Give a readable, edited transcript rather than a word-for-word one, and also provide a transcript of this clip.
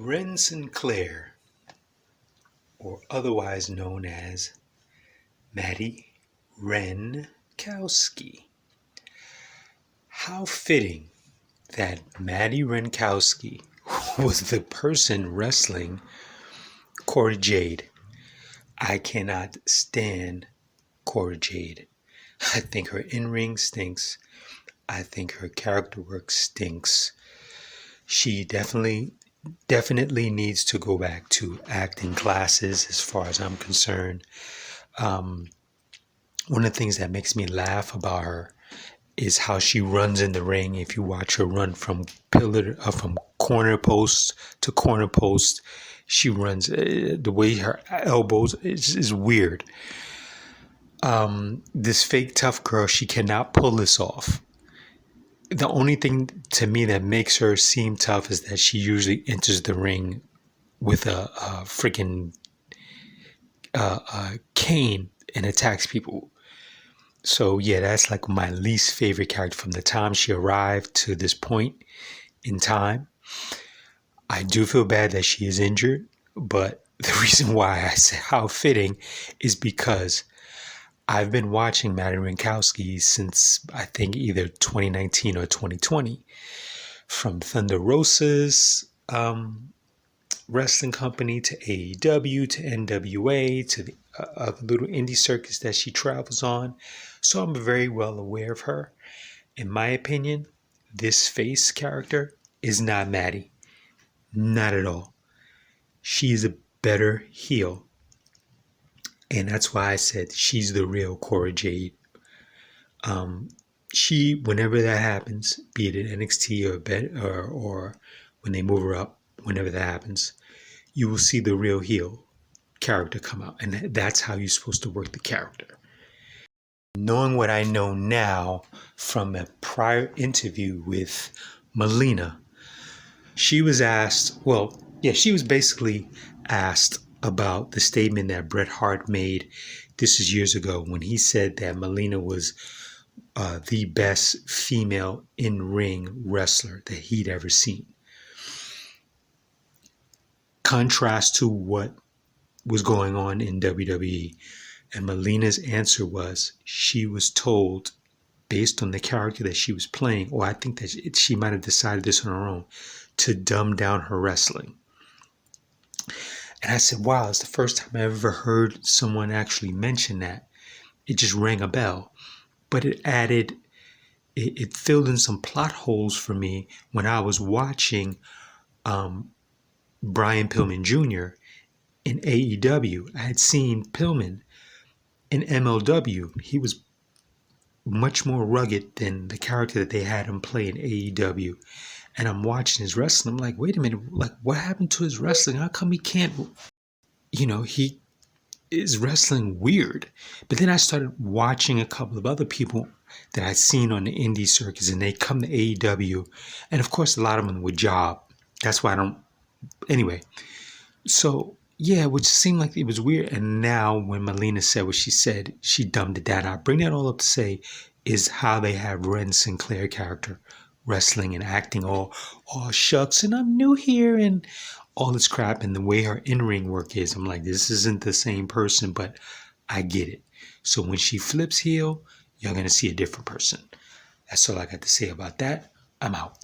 Wren Sinclair, or otherwise known as Madi Wrenkowski. How fitting that Madi Wrenkowski was the person wrestling Cora Jade. I cannot stand Cora Jade. I think her in-ring stinks. I think her character work stinks. She definitely needs to go back to acting classes as far as I'm concerned. One of the things that makes me laugh about her is how she runs in the ring. If you watch her run from from corner post to corner post, she runs the way her elbows is weird. This fake tough girl, she cannot pull this off. The only thing to me that makes her seem tough is that she usually enters the ring with a freaking cane and attacks people. So yeah, that's like my least favorite character from the time she arrived to this point in time. I do feel bad that she is injured, but the reason why I say how fitting is because I've been watching Madi Wrenkowski since I think either 2019 or 2020, from Thunder Rosa's wrestling company to AEW to NWA to the other little indie circuits that she travels on. So I'm very well aware of her. In my opinion, this face character is not Madi. Not at all. She is a better heel. And that's why I said she's the real Cora Jade. She, whenever that happens, be it at NXT or when they move her up, whenever that happens, you will see the real heel character come out. And that's how you're supposed to work the character. Knowing what I know now from a prior interview with Melina, she was asked, she was basically asked about the statement that Bret Hart made. This is years ago when he said that Melina was the best female in-ring wrestler that he'd ever seen. Contrast to what was going on in WWE. And Melina's answer was she was told, based on the character that she was playing, or I think that she might have decided this on her own, to dumb down her wrestling. And I said, wow, it's the first time I ever heard someone actually mention that. It just rang a bell. But it filled in some plot holes for me when I was watching Brian Pillman Jr. in AEW. I had seen Pillman in MLW. He was much more rugged than the character that they had him play in AEW. And I'm watching his wrestling. I'm like, wait a minute, like what happened to his wrestling? How come he can't, he is wrestling weird. But then I started watching a couple of other people that I'd seen on the indie circuits, and they come to AEW. And of course, a lot of them would job. That's why I don't, anyway. So yeah, which seemed like it was weird. And now when Melina said what she said, she dumbed it down. I bring that all up to say is how they have Wren Sinclair character wrestling and acting all shucks, and I'm new here and all this crap, and the way her in-ring work is, I'm like, this isn't the same person, but I get it. So when she flips heel, you're going to see a different person. That's all I got to say about that. I'm out.